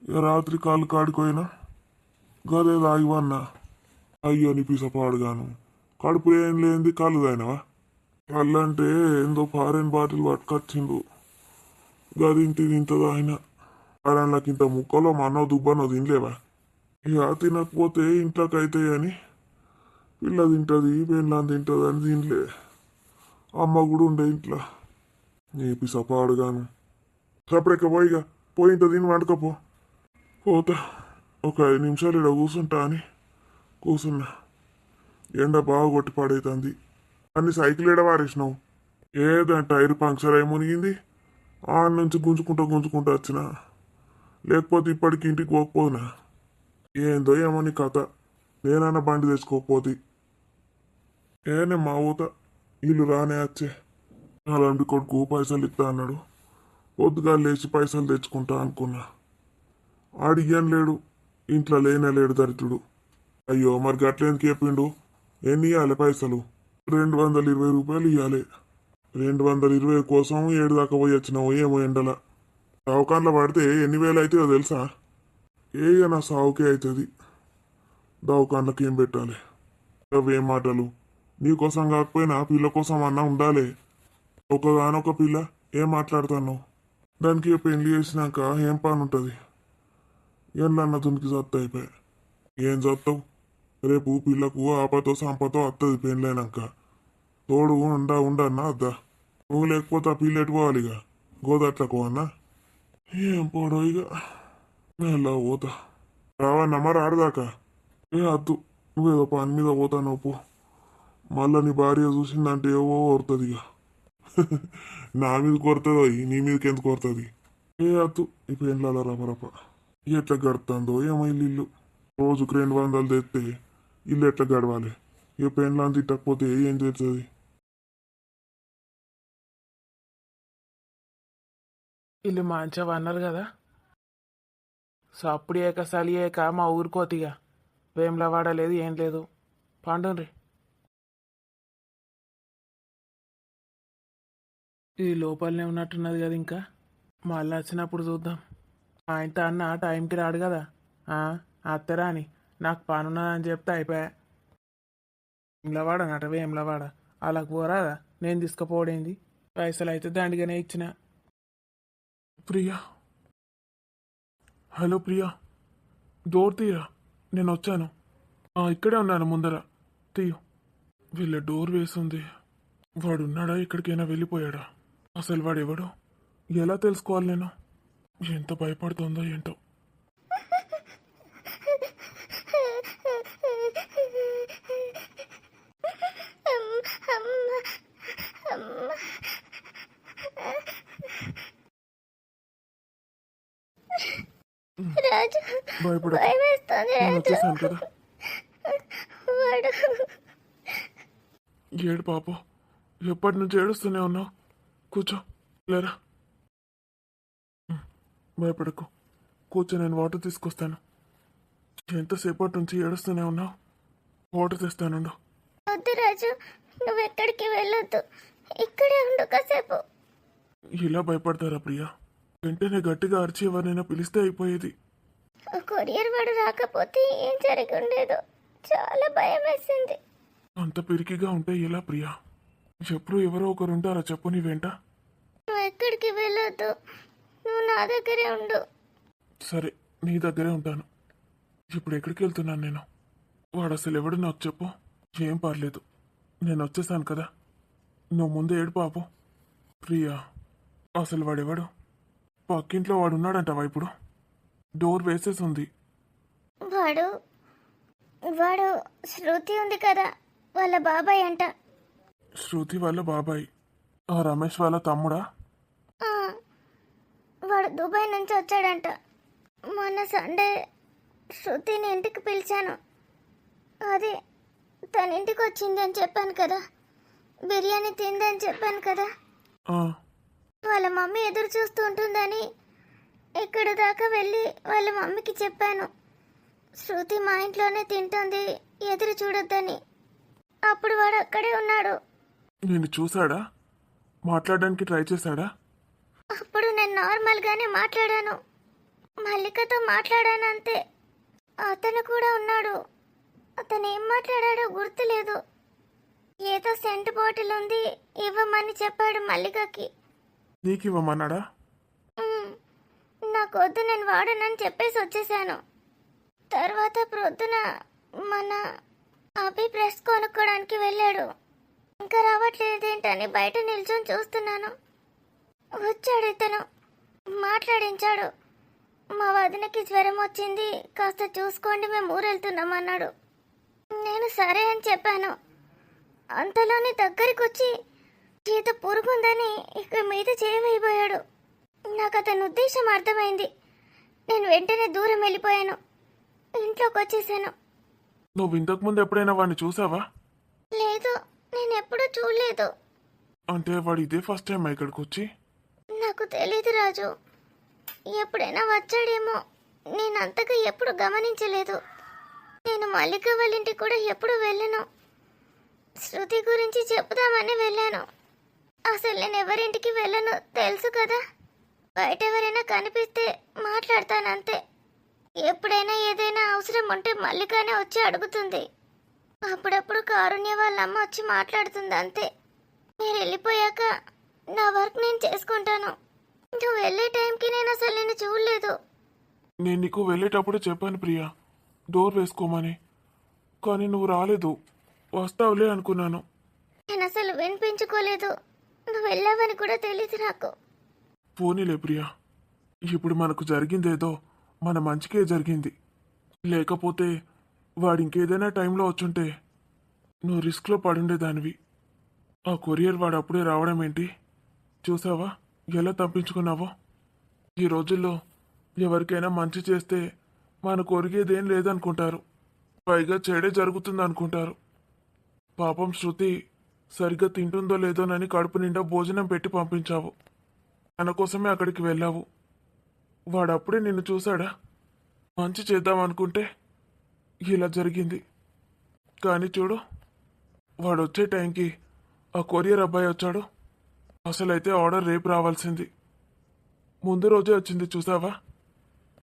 Speaker 3: ఇక రాత్రి కాళ్ళు కాడిపోయినా గదే తాగివన్నా. అయ్యో నీ పిసపాడుగాను, కడుపు ఏం లేనిది కళ్ళు తాగినవా? కళ్ళు అంటే ఏందో ఫారెన్ బాటిల్ పట్టుకొచ్చిండు, గదింటి ఇంత తాగిన. వారానికి ఇంత ముక్కలో మనో దుబ్బనో తినలేవా? ఇక తినకపోతే ఇంట్లోకి అవుతాయి అని పిల్ల తింటుంది పెళ్ళాం తింటుంది అని తినలే. అమ్మ కూడా ఉండే ఇంట్లో. నీ పిసపాడుగాను, సపరేక పోయిగా పోయి ఇంత తిని వండుకపో. పోతా, ఒక 5 నిమిషాలు ఇక్కడ కూర్చుంటా అని కూర్చున్నా. ఎండ బాగా కొట్టి పాడైతుంది. అన్ని సైకిల్ ఎడ వారేసినావు? ఏదంటే టైర్ పంక్చర్ అయి మునిగింది, ఆ నుంచి గుంజుకుంటా వచ్చిన. లేకపోతే ఇప్పటికి ఇంటికి పోకపోదునా? ఏందో ఏమో నీ కథ. నేనన్నా బండి తెచ్చుకోకపోతే నేను మా ఊత వీళ్ళు రానే వచ్చే. అలాంటి కొడుకు పైసలు ఇస్తా అన్నాడు, పొద్దుగా లేచి పైసలు తెచ్చుకుంటా అనుకున్నా. అడిగాను లేడు, ఇంట్లో లేనే లేడు దరిద్రుడు. అయ్యో మరి గట్లేందుకు చెప్పిండు? ఎన్ని ఇవ్వాలి పైసలు? 220 రూపాయలు ఇవ్వాలి. 220 కోసం 7 దాకా పోయి వచ్చినావు ఏమో ఎండల. దవాఖానలో పడితే ఎన్ని వేలు అవుతాయో తెలుసా? ఇక నా సావుకే అవుతుంది. దవాఖానలకు ఏం పెట్టాలి? అవేం మాటలు? నీకోసం కాకపోయినా పిల్ల కోసం అన్నా ఉండాలి. ఒకగానొక పిల్ల, ఏం మాట్లాడుతున్నావు? దానికి పెళ్లి చేసినాక ఏం పని ఉంటుంది? ఎండ్లన్న దునికి సత్త అయిపోయి ఏం చస్తావు? రేపు పిల్లకు ఆపతో సంపతో వస్తుంది పెళ్ళైనాక. తోడు ఉండన్నా అద్దా? నువ్వు లేకపోతే ఆ పిల్ల ఎటు పోవాలి? ఇక గోదట్లకు అన్నా ఏం పోడో ఇక. ఎలా పోతా? రావన్నా మరి ఆడదాకా? అద్దు, నువ్వేదో పని మీద పోతాను పో. మళ్ళా నీ భార్య చూసిందంటే ఏవో కోరుతుంది ఇక. నా మీద కొడుతుందో నీ మీదకి ఎందుకు కొడుతుంది? అద్దు ఈ పెళ్ళాల రపరప ఎట్లా గడుతుందో ఏమో ఇల్లు. రోజుకు 200 తెస్తే ఇల్లు ఎట్లా గడవాలి? ఇక పెళ్ళాన్ని తిట్టకపోతే ఏం చేస్తుంది?
Speaker 2: వీళ్ళు మంచిగా అన్నారు కదా, సప్పుడు ఏక సలి ఏక మా ఊరుకోతిగా. వేమ్లా వాడలేదు ఏం లేదు, పండుండ్రి. ఈ లోపలనే ఉన్నట్టున్నది కదా, ఇంకా మళ్ళీ వచ్చినప్పుడు చూద్దాం. ఆయనతో అన్న టైంకి రాడు కదా, అత్తరా అని నాకు పనున్నదని చెప్తే అయిపోయా. వేములవాడ నట వేములవాడ అలాగ పోరాదా? నేను తీసుకుపోవడేంది? పైసలు అయితే దండిగానే ఇచ్చిన.
Speaker 3: ప్రియా, హలో ప్రియా, డోర్ తీయరా, నేను వచ్చాను. ఇక్కడే ఉన్నాను ముందర, తీయు. వీళ్ళ డోర్ వేసింది. వాడున్నాడా? ఎక్కడికైనా వెళ్ళిపోయాడా? అసలు వాడెవడో ఎలా తెలుసుకోవాలి నేను? ఎంత భయపడుతుందో ఏంటో.
Speaker 1: రాజు
Speaker 3: భయపడకు,
Speaker 1: భయమేస్తుంది
Speaker 3: నేను
Speaker 1: రాజు.
Speaker 3: వచ్చేసాను కదా.
Speaker 1: వాడు
Speaker 3: ఏడు పాప, ఎప్పటి నుంచి ఏడుస్తూనే ఉన్నావు? కూర్చో, లేరా. భయపడకు, కూర్చో, నేను వాటర్ తీసుకొస్తాను. ఎంతసేపటి నుంచి ఏడుస్తూనే ఉన్నావు? వాటర్ తెస్తానుండు.
Speaker 1: వద్దు రాజు, నువ్వు ఎక్కడికి వెళ్ళొద్దు, ఇక్కడే ఉండు కాసేపు.
Speaker 3: ఇలా భయపడతారా ప్రియా?
Speaker 2: వెంటనే గట్టిగా అరిచి ఎవరినైనా పిలిస్తే అయిపోయేది.
Speaker 1: కొరియర్ వాడు రాకపోతే ఏం జరిగి ఉండేదో. చాలా భయం వేసింది.
Speaker 2: అంత పిరికిగా ఉంటే ఎలా ప్రియా? ఎప్పుడు ఎవరో ఒకరు ఉంటారా చెప్పు నీ వెంట?
Speaker 1: నువ్వు ఎక్కడికి వెళ్ళొద్దు, నువ్వు నా దగ్గరే ఉండు.
Speaker 2: సరే, నీ దగ్గరే ఉంటాను. ఇప్పుడు ఎక్కడికి వెళ్తున్నాను నేను? వాడు అసలు ఎవడు నాకు చెప్పు. ఏం పర్లేదు, నేను వచ్చేసాను కదా. నువ్వు ముందే ఏడు పాపు. ప్రియా, అసలు వాడెవడు? పక్కింట్లో వాడు ఉన్నాడంటావా ఇప్పుడు? డోర్ వేసేసి ఉంది.
Speaker 1: వాడు వాడు శృతి ఉంది కదా, వాళ్ళ బాబాయ్ అంట.
Speaker 2: శృతి వాళ్ళ బాబాయ్ ఆ రమేష్ వాళ్ళ తమ్ముడా?
Speaker 1: ఆ, వాడు దుబాయ్ నుంచి వచ్చాడంట. మొన్న సండే శృతిని ఇంటికి పిలిచాను. అదే తన ఇంటికి వచ్చింది అని చెప్పాను కదా, బిర్యానీ తిందని చెప్పాను కదా.
Speaker 2: ఆ,
Speaker 1: వాళ్ళ మమ్మీ ఎదురు చూస్తూ ఉంటుందని ఇక్కడ దాకా వెళ్ళి వాళ్ళ మమ్మీకి చెప్పాను. శృతి మా ఇంట్లోనే తింటుంది, ఎదురు చూడొద్దని. అప్పుడు వాడు అక్కడే ఉన్నాడు.
Speaker 2: నిన్ను చూశాడా? మాట్లాడడానికి ట్రై చేశాడా?
Speaker 1: అప్పుడు నేను నార్మల్గానే మాట్లాడాను, మల్లికతో మాట్లాడాను అంతే. అతను కూడా ఉన్నాడు. అతను ఏం మాట్లాడాడో గుర్తులేదు. ఏదో సెంట్ బాటిల్ ఉంది, ఇవ్వమని చెప్పాడు మల్లికకి.
Speaker 2: నీకు ఇవ్వమన్నాడా?
Speaker 1: నాకు వద్దు, నేను వాడనని చెప్పేసి వచ్చేసాను. తర్వాత ప్రొద్దున మన అభి ప్రెస్ కొనుక్కోడానికి వెళ్ళాడు. ఇంకా రావట్లేదేంటని బయట నిల్చొని చూస్తున్నాను. వచ్చాడు ఇతను, మాట్లాడించాడు. మా వదినకి జ్వరం వచ్చింది, కాస్త చూసుకోండి, మేము ఊరెళ్తున్నాం అన్నాడు. నేను సరే అని చెప్పాను. అంతలోనే దగ్గరికి వచ్చి చేత పురుగుందని ఇక మీద చేయబోయాడు. నాకు అతని ఉద్దేశం అర్థమైంది. నేను వెంటనే దూరం వెళ్ళిపోయాను, ఇంట్లోకి వచ్చేసాను.
Speaker 2: నువ్వు ఇంతకు ముందు ఎప్పుడైనా వాడిని చూసావా?
Speaker 1: లేదు, నేను ఎప్పుడూ చూడలేదు.
Speaker 2: అంటే వాడు ఇదే ఫస్ట్ టైం ఇక్కడికి వచ్చి?
Speaker 1: నాకు తెలీదు రాజు, ఎప్పుడైనా వచ్చాడేమో. నేను అంతగా ఎప్పుడు గమనించలేదు. నేను మల్లిక వాళ్ళ ఇంటికి కూడా ఎప్పుడు వెళ్ళను. శృతి గురించి చెప్పుదామని వెళ్ళాను. అసలు నేను ఎవరింటికి వెళ్ళను తెలుసు కదా. బయట ఎవరైనా కనిపిస్తే మాట్లాడతానంతే. ఎప్పుడైనా ఏదైనా అవసరం ఉంటే మల్లికనే వచ్చి అడుగుతుంది. అప్పుడప్పుడు కారుణ్య వాళ్ళ అమ్మ వచ్చి మాట్లాడుతుంది అంతే. మీరు వెళ్ళిపోయాక నా వర్క్ నేను చేసుకుంటాను. నువ్వు వెళ్ళే టైంకి నేను అసలు నిన్ను చూడలేదు.
Speaker 2: నేను నీకు వెళ్ళేటప్పుడు చెప్పాను ప్రియా, డోర్ వేసుకోమని. కానీ నువ్వు రాలేదు. వస్తావులే అనుకున్నాను.
Speaker 1: నేను అసలు వినిపించుకోలేదు. నువ్వు వెళ్ళావని కూడా తెలియదు నాకు.
Speaker 2: పోనీలే ప్రియా, ఇప్పుడు మనకు జరిగిందేదో మన మంచికే జరిగింది. లేకపోతే వాడు ఇంకేదైనా టైంలో వచ్చుంటే నువ్వు రిస్క్లో పడుండేదానివి. ఆ కొరియర్ వాడు అప్పుడే రావడం ఏంటి? చూసావా ఎలా తప్పించుకున్నావో? ఈ రోజుల్లో ఎవరికైనా మంచి చేస్తే మనకు ఒరిగేదేం లేదనుకుంటారు, పైగా చెడే జరుగుతుంది అనుకుంటారు. పాపం శృతి సరిగ్గా తింటుందో లేదోనని కడుపు నిండా భోజనం పెట్టి పంపించావు. తన కోసమే అక్కడికి వెళ్ళావు. వాడప్పుడే నిన్ను చూశాడా? మంచి చేద్దామనుకుంటే ఇలా జరిగింది. కానీ చూడు, వాడు వచ్చే టైంకి ఆ కొరియర్ అబ్బాయి వచ్చాడు. అసలైతే ఆర్డర్ రేపు రావాల్సింది, ముందు రోజే వచ్చింది. చూసావా,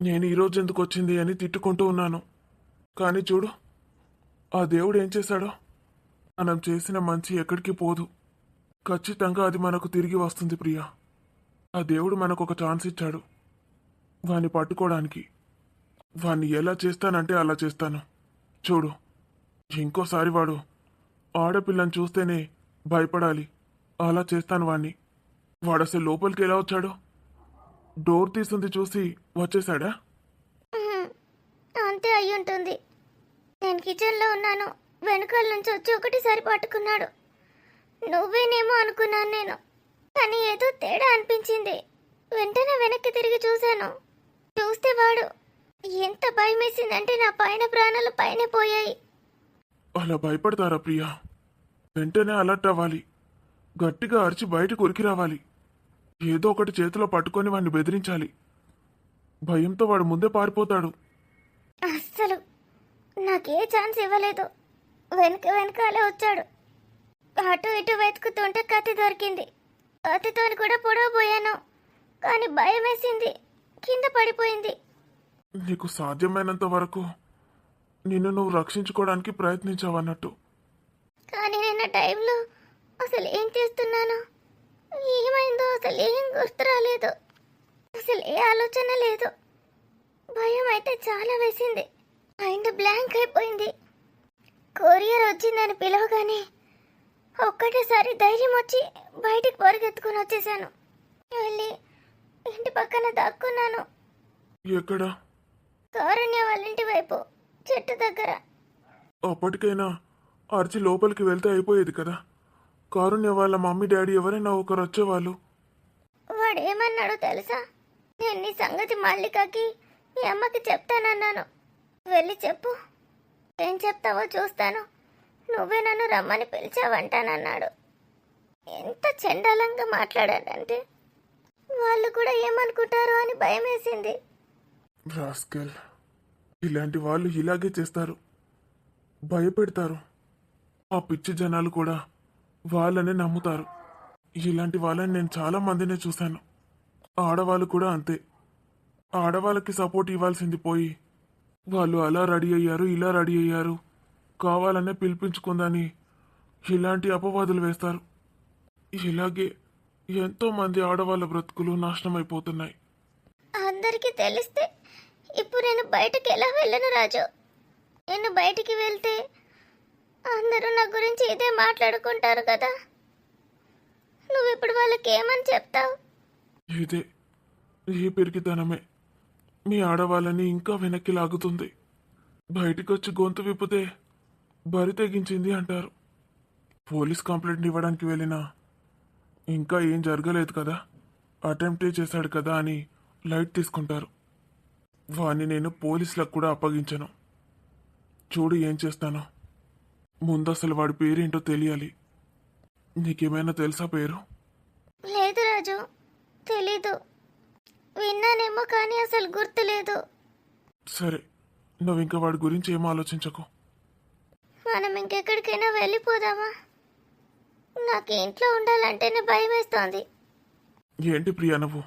Speaker 2: నేను ఈరోజు ఎందుకు వచ్చింది అని తిట్టుకుంటూ ఉన్నాను. కానీ చూడు, ఆ దేవుడు ఏం చేశాడో. మనం చేసిన మంచి ఎక్కడికి పోదు, ఖచ్చితంగా అది మనకు తిరిగి వస్తుంది ప్రియా. ఆ దేవుడు మనకు ఒక ఛాన్స్ ఇచ్చాడు వాణ్ణి పట్టుకోవడానికి. వాణ్ణి ఎలా చేస్తానంటే అలా చేస్తాను. చూడు, ఇంకోసారి వాడు ఆడపిల్లని చూస్తేనే భయపడాలి, అలా చేస్తాను వాణ్ణి. వాడు అసలు లోపలికి ఎలా వచ్చాడో? డోర్ తీసింది చూసి వచ్చేసాడా?
Speaker 1: అంతే అయి ఉంటుంది. నేను కిచెన్లో ఉన్నాను, వెనుకాల నుంచి వచ్చి ఒకటిసారి పట్టుకున్నాడు. నువ్వేనేమో అనుకున్నాను నేను, కానీ ఏదో తేడా అనిపించింది. వెంటనే వెనక్కి తిరిగి చూశాను. చూస్తే వాడు ఎంత భయం వేసిందంటే నా పైన ప్రాణాలు పైన పోయాయి.
Speaker 2: అలా భయపడతారా ప్రియా? వెంటనే అలర్ట్ అవ్వాలి, గట్టిగా అరిచి బయటకు ఉరికి రావాలి. ఏదో ఒకటి చేతిలో పట్టుకొని వాడిని బెదిరించాలి. భయంతో వాడు ముందే పారిపోతాడు.
Speaker 1: అస్సలు నాకే ఛాన్స్ ఇవ్వలేదు. వెనకాలే వచ్చాడు. అటు ఇటు వెతుకుతుంటే కత్తి దొరికింది. కత్తితో కూడా పొడవబోయాను. కానీ భయం వేసింది, కింద పడిపోయింది.
Speaker 2: నీకు సాధ్యమైనంత వరకు నిన్ను నువ్వు రక్షించుకోవడానికి ప్రయత్నించావన్నట్టు.
Speaker 1: కానీ నిన్న టైంలో అసలు ఏం చేస్తున్నానో ఏమైందో అసలు ఏం గుర్తు రాలేదు. అసలు ఏ ఆలోచన లేదు. భయం అయితే చాలా వేసింది. మైండ్ బ్లాంక్ అయిపోయింది. కొరియర్ వచ్చిందని పిలవగానే ఒక్కటేసారి ధైర్యం వచ్చి బయటికి పరిగెత్తుకుని వచ్చేసాను. వెళ్ళి ఇంటి పక్కన దాక్కున్నాను.
Speaker 2: ఎక్కడ?
Speaker 1: కారుణ్య వాళ్ళ ఇంటి వైపు చెట్టు దగ్గర.
Speaker 2: అప్పటికైనా అరిచి లోపలికి వెళ్తే అయిపోయేది కదా. కారుణ్య వాళ్ళ మమ్మీ డాడీ ఎవరైనా ఒకరు వచ్చేవాళ్ళు.
Speaker 1: వాడు ఏమన్నాడో తెలుసా? నేను నీ సంగతి మల్లికకి మీ అమ్మకి చెప్తానన్నాను. వెళ్ళి చెప్పు. ఏం చెప్తావో చూస్తాను. నువ్వే నన్ను రమ్మని పిలిచావంటానన్నాడు. ఎంత చండాలంగా మాట్లాడాడంటే వాళ్ళు కూడా ఏమనుకుంటారో అని భయం వేసింది.
Speaker 2: రాస్కెల్, ఇలాంటి వాళ్ళు ఇలాగే చేస్తారు, భయపెడతారు. ఆ పిచ్చి జనాలు కూడా వాళ్ళనే నమ్ముతారు. ఇలాంటి వాళ్ళని నేను చాలా మందినే చూశాను. ఆడవాళ్ళు కూడా అంతే. ఆడవాళ్ళకి సపోర్ట్ ఇవ్వాల్సింది పోయి వాళ్ళు అలా రెడీ అయ్యారు, ఇలా రెడీ అయ్యారు, కావాలనే పిలిపించుకుందని ఇలాంటి అపవాదులు వేస్తారు. ఇలాగే ఎంతో మంది ఆడవాళ్ళ బ్రతుకులు నాశనం అయిపోతున్నాయి.
Speaker 1: అందరికీ తెలిస్తే ఇప్పుడు నేను బయటకు ఎలా వెళ్ళను రాజు. నేను బయటికి వెళ్తే అందరూ నా గురించి ఇదే మాట్లాడుకుంటారు కదా. నువ్వు ఇప్పుడు వాళ్ళకి ఏమని చెప్తావు?
Speaker 2: ఇదే ఈ పిరికితనమే మీ ఆడవాళ్ళని ఇంకా వెనక్కి లాగుతుంది. బయటికొచ్చి గొంతు విప్పితే బరి తెగించింది అంటారు. పోలీస్ కంప్లైంట్ ఇవ్వడానికి వెళ్ళినా ఇంకా ఏం జరగలేదు కదా, అటెంప్టే చేశాడు కదా అని లైట్ తీసుకుంటారు. వాణ్ణి నేను పోలీసులకు కూడా అప్పగించను. చూడు ఏం చేస్తానో. ముందు అసలు వాడి పేరేంటో తెలియాలి. నీకేమైనా తెలుసా పేరు?
Speaker 1: లేదు రాజు, తెలీదు. విన్నానేమో కానీ అసలు గుర్తులేదు.
Speaker 2: సరే, నువ్వు ఇంకా వాడి గురించి ఏం ఆలోచించకు.
Speaker 1: మనం ఇంకెక్కడికైనా వెళ్ళిపోదామా? నాకు ఇంట్లో ఉండాలంటేనే భయం వేస్తోంది.
Speaker 2: ఏంటి ప్రియా నువ్వు?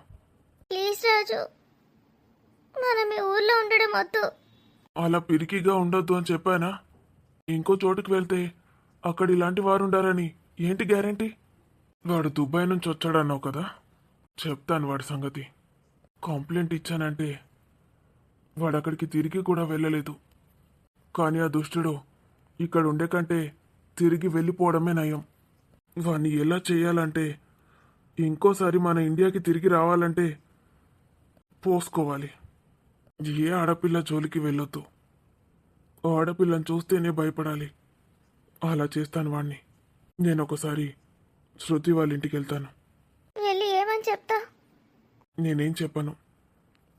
Speaker 1: ప్లీజ్ రాజు, మనం ఈ ఊర్లో ఉండడం వద్దు.
Speaker 2: అలా పిరికిగా ఉండొద్దు అని చెప్పానా? ఇంకో చోటుకు వెళ్తే అక్కడ ఇలాంటి వారు ఉండారని ఏంటి గ్యారంటీ? వాడు దుబాయ్ నుంచి వచ్చాడన్నావు కదా, చెప్తాను వాడి సంగతి. కంప్లైంట్ ఇచ్చానంటే వాడు అక్కడికి తిరిగి కూడా వెళ్ళలేదు. కానీ ఆ దుష్టుడు ఇక్కడ ఉండే కంటే తిరిగి వెళ్ళిపోవడమే నయం. వాణ్ణి ఎలా చేయాలంటే, ఇంకోసారి మన ఇండియాకి తిరిగి రావాలంటే పోసుకోవాలి. ఏ ఆడపిల్ల జోలికి వెళ్ళొద్దు. ఆడపిల్లని చూస్తేనే భయపడాలి. అలా చేస్తాను వాణ్ణి. నేను ఒకసారి శృతి వాళ్ళ ఇంటికి వెళ్తాను.
Speaker 1: వెళ్ళి ఏమని చెప్తా?
Speaker 2: నేనేం చెప్పను.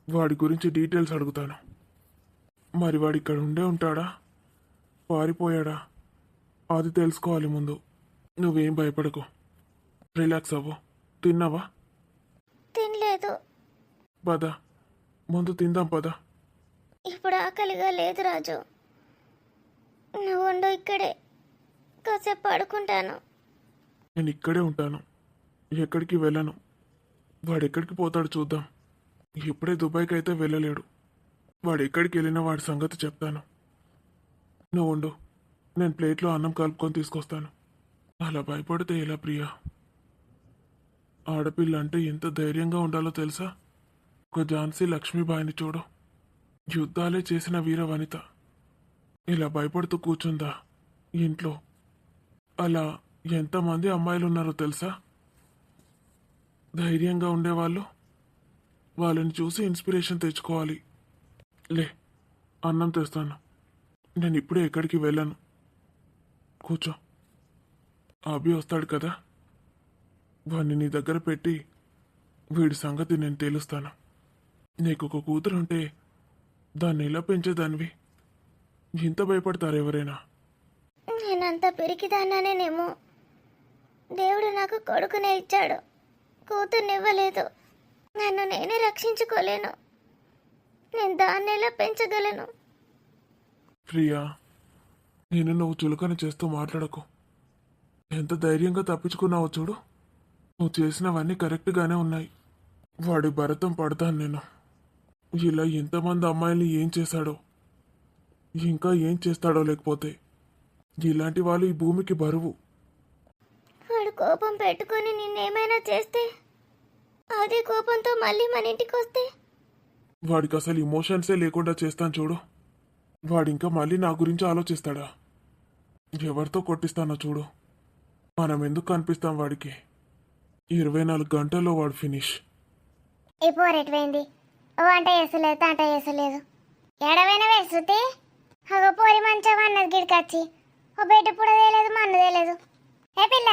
Speaker 2: వాడి గురించి డీటెయిల్స్ అడుగుతాను. మరి వాడు ఇక్కడ ఉండే ఉంటాడా, పారిపోయాడా, అది తెలుసుకోవాలి ముందు. నువ్వేం భయపడకు, రిలాక్స్ అవ్వు. తిన్నావా?
Speaker 1: తినలేదు.
Speaker 2: పద, ముందు తిందాం పద.
Speaker 1: ఇప్పుడు ఆకలిగా లేదు రాజు. నువ్వు ఉండు ఇక్కడే, కాసేపు పడుకుంటాను.
Speaker 2: నేను ఇక్కడే ఉంటాను, ఎక్కడికి వెళ్ళను. వాడు ఎక్కడికి పోతాడు చూద్దాం. ఇప్పుడే దుబాయ్కి అయితే వెళ్ళలేడు. వాడు ఎక్కడికి వెళ్ళినా వాడి సంగతి చెప్తాను. నువ్వు ఉండు, నేను ప్లేట్లో అన్నం కలుపుకొని తీసుకొస్తాను. అలా భయపడితే ఎలా ప్రియా? ఆడపిల్ల అంటే ఎంత ధైర్యంగా ఉండాలో తెలుసా? ఒక ఝాన్సీ లక్ష్మీబాయిని చూడు, యుద్ధాలే చేసిన వీర వనిత. ఇలా భయపడుతూ కూర్చుందా ఇంట్లో? అలా ఎంతమంది అమ్మాయిలు ఉన్నారో తెలుసా, ధైర్యంగా ఉండేవాళ్ళు. వాళ్ళని చూసి ఇన్స్పిరేషన్ తెచ్చుకోవాలి. లే, అన్నం తెస్తాను. నేను ఇప్పుడే ఎక్కడికి వెళ్ళను. కూర్చో. అభి వస్తాడు కదా, వాడిని నీ దగ్గర పెట్టి వీడి సంగతి నేను తేలుస్తాను. నీకు ఒక కూతురు ఉంటే దాన్ని ఎలా పెంచేదానివి? ఇంత భయపడతారు ఎవరైనా?
Speaker 1: నేనంత పిరికిదాన్నానేమో. దేవుడు నాకు కొడుకునే ఇచ్చాడు, కూతుర్నివ్వలేదు. నన్ను నేనే రక్షించుకోలేను. నేను దాన్ని ఎలా పెంచగలను?
Speaker 2: ప్రియా, నేను నువ్వు చులకన చేస్తూ మాట్లాడకు. ఎంత ధైర్యంగా తప్పించుకున్నావో చూడు. నువ్వు చేసినవన్నీ కరెక్ట్గానే ఉన్నాయి. వాడి భరతం పడతాను నేను. ఇలా ఎంతమంది అమ్మాయిల్ని ఏం చేశాడో, ఇంకా ఏం చేస్తాడో. లేకపోతే ఇలాంటి వాళ్ళు ఈ భూమికి బరువు.
Speaker 1: వాడు కోపం పెట్టుకొని నిన్నేమైనా చేస్తే, అదే కోపంతో మళ్ళీ మన ఇంటికి వస్తే,
Speaker 2: వాడికి అసలు ఇమోషన్సే లేకుండా చేస్తాను చూడు. వాడింకా మళ్ళీ నా గురించి ఆలోచిస్తాడా? ఎవరితో కొట్టిస్తానో చూడు. మనం ఎందుకు కనిపిస్తాం వాడికి? 24 గంటల్లో వాడు ఫినిష్.
Speaker 1: ఈ పోరెట్పోయింది. ఓ అంట వేసలేదు, తంట వేసలేదు. ఎడవైనవే శృతి. అగో పోరి మంచం అన్నది గిడికొచ్చి ఓ బెడ్ కూడా తేలేదు, మన్ను తేలేదు. ఏ పిల్ల,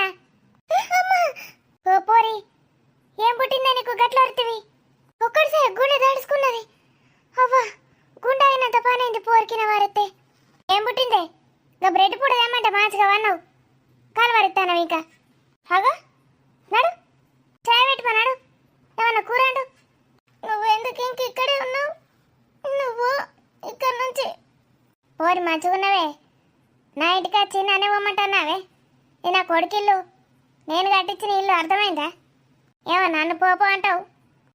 Speaker 1: ఓ పోరి, ఏం పుట్టిందా నీకు గట్ల అరుతివి? ఒక్కడిసారి గుండె దడుచుకున్నది. అవ్వా, గుండె అయినంత పని అయింది పోరికిన వారెత్తే. ఏం పుట్టిందే? ఇంకా బ్రెడ్ కూడా ఏమంటే మంచిగా వన్నావు. కాలు వరిస్తానవు ఇంకా. అగో నడు, చాయ్ పెట్టుకున్నాడు. ఏమన్నా కూరండు. నువ్వు ఎందుకు ఇంక ఇక్కడే ఉన్నావు? నువ్వు ఇక్కడ నుంచి పోరి మంచిగున్నవే. నా ఇంటికి వచ్చి నన్నే పోమంటున్నావే. ఇది నా కొడుకిల్లు, నేను కట్టించిన ఇల్లు, అర్థమైందా? ఏమో నన్ను పోపో అంటావు.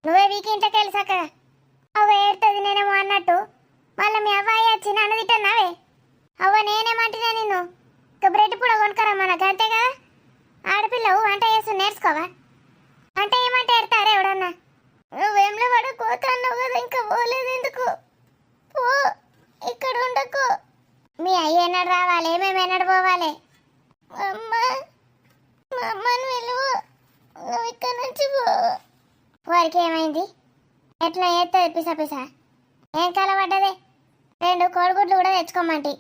Speaker 1: నువ్వే వీకి ఇంట్లోకి వెళ్ళి చక్కగా. అవ్వ ఏడుతుంది నేనేమో అన్నట్టు మళ్ళీ మీ అవ్వాయి వచ్చి నన్ను తిట్టన్నావే. అవ్వ నేనేమంటున్నా నిన్ను? ఇక బ్రెడ్ కూడా కొనుక్కరమ్మా, నాకు అంతే కదా. ఆడపిల్లవు వంట చేసి నేర్చుకోవా? అంటే ఏమంటే ఎడతారే ఎవడన్నా? నువ్వేంలో వాడు కోత అన్నావు కదా, ఇంకా పోలేదు ఎందుకు? పో, ఇక్కడ ఉండకు. మీ అయ్య ఎన్నడు రావాలి, మేము ఎన్నడు పోవాలి? అమ్మ, మా అమ్మని వెలువు, నువ్వు ఇక్కడ నుంచి పో. వారికి ఏమైంది? ఎట్లా చేస్తుంది పిసా పిసా? ఏం కలబడ్డదే? 2 కోడిగుడ్లు కూడా తెచ్చుకోమంటి.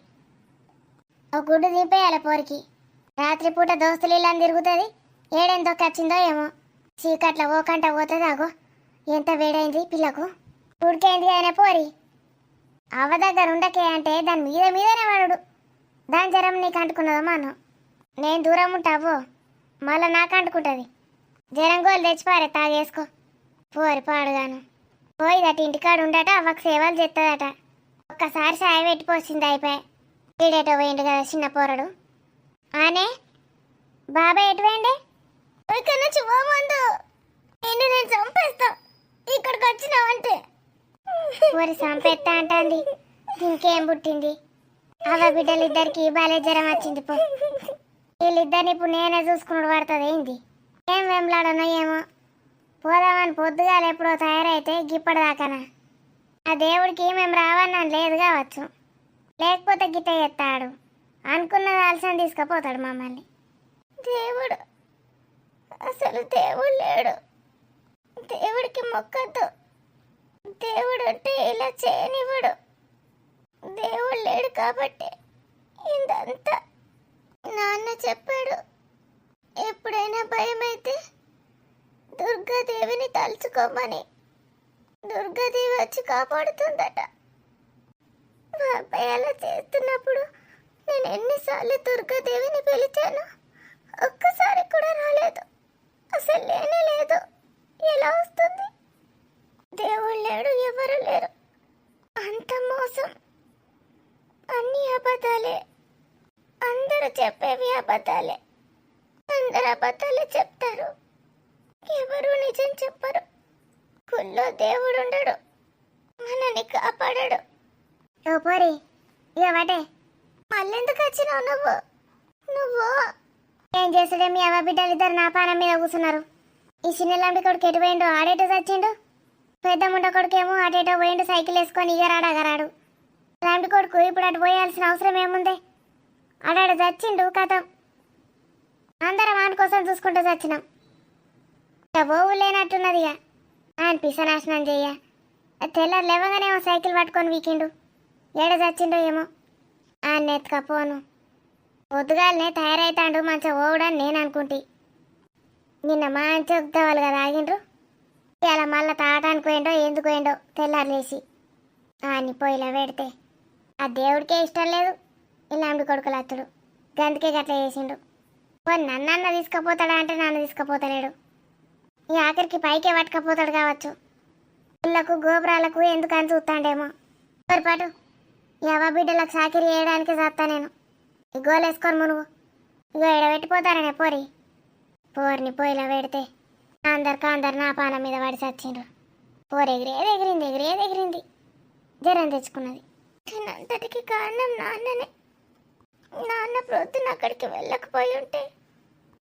Speaker 1: ఒక గుడ్డు దింపేయాలి పోరికి. రాత్రిపూట దోస్తులు ఇల్లని తిరుగుతుంది. ఏడెందుకు వచ్చిందో ఏమో. చీకట్ల ఓకంట పోతుంది. ఆగో ఎంత వేడైంది పిల్లకు. ఉడికైంది అయినా పోరి. అవ్వ దగ్గర ఉండకే అంటే దాని మీదనే వాడు. దాని జ్వరం నీకు అంటుకున్నదో మనం. నేను దూరం ఉంటావో మళ్ళీ నాకు అంటుకుంటుంది. జ్వరం గోలు తెచ్చిపారే, తాగేసుకో. పోరి పాడుగాను. పోయిదట ఇంటికాడు ఉండట, అవ్వకు సేవలు చేస్తుందట. ఒక్కసారి సాయ పెట్టిపోసింది, అయిపోయి. ఈడేటో పోయిండు కదా చిన్న పోరడు. ఆనే బాబాయ్ ఎటు పోయిండే? ఇక్కడ నుంచి పోమందు, నిన్ను నేను చంపేస్తా ఇక్కడికి వచ్చినావంటే. మరి చంపేస్తా అంటాంది. ఇంకేం పుట్టింది? అవ్వ బిడ్డలిద్దరికి బాలే జ్వరం వచ్చింది. పో, వీళ్ళిద్దరిని ఇప్పుడు నేనే చూసుకున్నాడు పడుతుంది. ఏంది ఏం వెంబలాడనో ఏమో. పోదామని పొద్దుగాలు ఎప్పుడో తయారైతే గిప్పటిదాకానా? ఆ దేవుడికి మేము రావన్నాను లేదు కావచ్చు, లేకపోతే గిట్ట ఎత్తాడు. అనుకున్నది ఆలస్యం తీసుకుపోతాడు మమ్మల్ని. దేవుడు అసలు దేవుడు లేడు. దేవుడికి మొక్కద్దు. దేవుడు అంటే ఇలా చేయనివ్వడు. దేవుడు లేడు కాబట్టి ఇదంతా. నాన్న చెప్పాడు, ఎప్పుడైనా భయమైతే దుర్గాదేవిని తలుచుకోమని. దుర్గాదేవి వచ్చి కాపాడుతుందట. మా అబ్బాయి అలా చేస్తున్నప్పుడు నేను ఎన్నిసార్లు దుర్గాదేవిని పిలిచాను, ఒక్కసారి కూడా రాలేదు. అసలు లేనే లేదు. ఎలా వస్తుంది? దేవుడు లేడు, ఎవరు లేరు. అంత మోసం, అన్ని అబద్ధాలే. అందరూ చెప్పేవి అబద్ధాలే. అందరు అబద్ధాలే చెప్తారు, ఎవరు నిజం చెప్పరు. గుళ్ళో దేవుడు ఉండడు, మనని కాపాడడు. ఓ పోరి, ఇక వాటే మళ్ళెందుకు వచ్చినావు నువ్వు? నువ్వు ఏం చేసాడే? మీ అవ్వ బిడ్డలిద్దరు నా పానం మీద కూర్చున్నారు. ఈ చిన్నలాంటి కొడుకు ఎటు పోయిండు? ఆడేటో చచ్చిండు. పెద్ద ముండ కొడుకేమో అటేటో పోయిండు సైకిల్ వేసుకొని. ఇగరాడగరాడు. లాంటి కొడుకు ఇప్పుడు అటు పోయాల్సిన అవసరం ఏముంది? ఆడాడు చచ్చిండు, కథం. అందరం ఆయన కోసం చూసుకుంటూ చచ్చినాం. ఇక బోవు లేనట్టున్నది. ఇక ఆయన పిసనాశనం చెయ్య. తెల్లారు లేవగానేమో సైకిల్ పట్టుకొని వీకిండు. ఏడ చచ్చిండో ఏమో. ఆయన ఎత్తుకపోను. పొద్దుగాలనే తయారైతాండు మంచిగా పోవడని నేను అనుకుంటే. నిన్న మంచిగా ఉద్దవాళ్ళు కదా ఆగిండ్రు. ఇలా మళ్ళీ తాగటానికి పోయిండో ఎందుకు పోయిండో తెల్లారు లేచి. ఆయన్ని పొయ్యిలో పెడితే ఆ దేవుడికే ఇష్టం లేదు. ఇలాంటి కొడుకులు అత్తుడు గందుకే గట్లా చేసిండు. పోయి నన్నన్న తీసుకుపోతాడా అంటే నన్ను తీసుకుపోతలేడు. ఈ ఆఖరికి పైకే పట్టుకపోతాడు కావచ్చు. ఇళ్ళకు గోపురాలకు ఎందుకు అని చూస్తాండేమో. పొరపాటు ఈ అవ్వ బిడ్డలకు సాకిరి చేయడానికి చేస్తా నేను. ఈ గోలేసుకొని మునుగు. ఇగో ఎడ పెట్టిపోతారనే పోరి. పోరిని పొయ్యిలో పెడితే అందరు నా పానం మీద పడి చచ్చిండ్రు. పోరు ఎగిరేది జ్వరం తెచ్చుకున్నది. దీనంతటికి కారణం నాన్ననే. నాన్న ప్రొద్దున అక్కడికి వెళ్ళకపోయి ఉంటే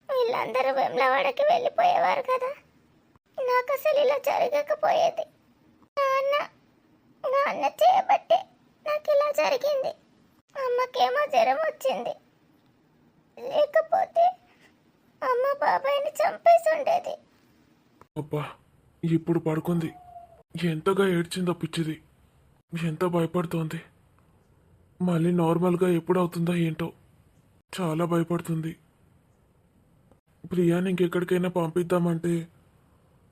Speaker 1: వీళ్ళందరూ వెమ్లవాడకి వెళ్ళిపోయేవారు కదా. నాకు అసలు ఇలా జరగకపోయేది. నాన్న చేయబట్టే నాకు ఇలా జరిగింది. అమ్మకేమో జ్వరం వచ్చింది, లేకపోతే అమ్మ బాబాయ్ని చంపేసి ఉండేది.
Speaker 2: అబ్బా ఇప్పుడు పడుకుంది. ఎంతగా ఏడ్చిందో పిచ్చిది. ఎంత భయపడుతోంది. మళ్ళీ నార్మల్గా ఎప్పుడు అవుతుందో ఏంటో. చాలా భయపడుతుంది. ప్రియాని ఇంకెక్కడికైనా పంపిద్దామంటే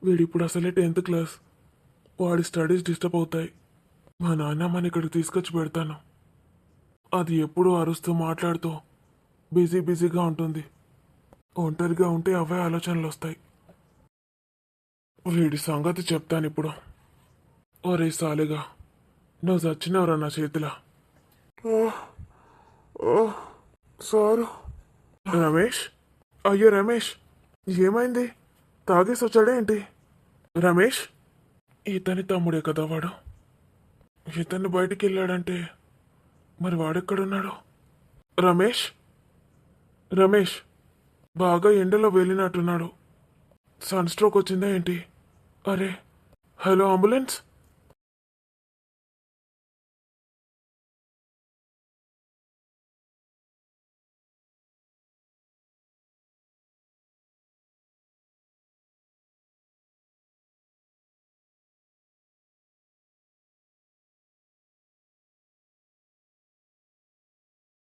Speaker 2: వీడిప్పుడు అసలే 10th క్లాస్. వాడి స్టడీస్ డిస్టర్బ్ అవుతాయి. మా నాన్నమ్మని ఇక్కడికి తీసుకొచ్చి పెడతాను. అది ఎప్పుడూ అరుస్తూ మాట్లాడుతూ బిజీగా ఉంటుంది. ఒంటరిగా ఉంటే అవే ఆలోచనలు వస్తాయి. వీడి సంగతి చెప్తాను ఇప్పుడు. ఒరే సాలిగా, నువ్వు చచ్చినవరా నా చేతిలో. సారు. రమేష్, అయ్యో రమేష్, ఏమైంది? తాగేసి వచ్చాడే ఏంటి? రమేష్, ఇతని తమ్ముడే కదా వాడు. ఇతన్ని బయటికి వెళ్ళాడంటే మరి వాడెక్కడున్నాడు? రమేష్ బాగా ఎండలో వెళ్ళినట్టున్నాడు. సన్ స్ట్రోక్ వచ్చిందా ఏంటి? అరే, హలో అంబులెన్స్.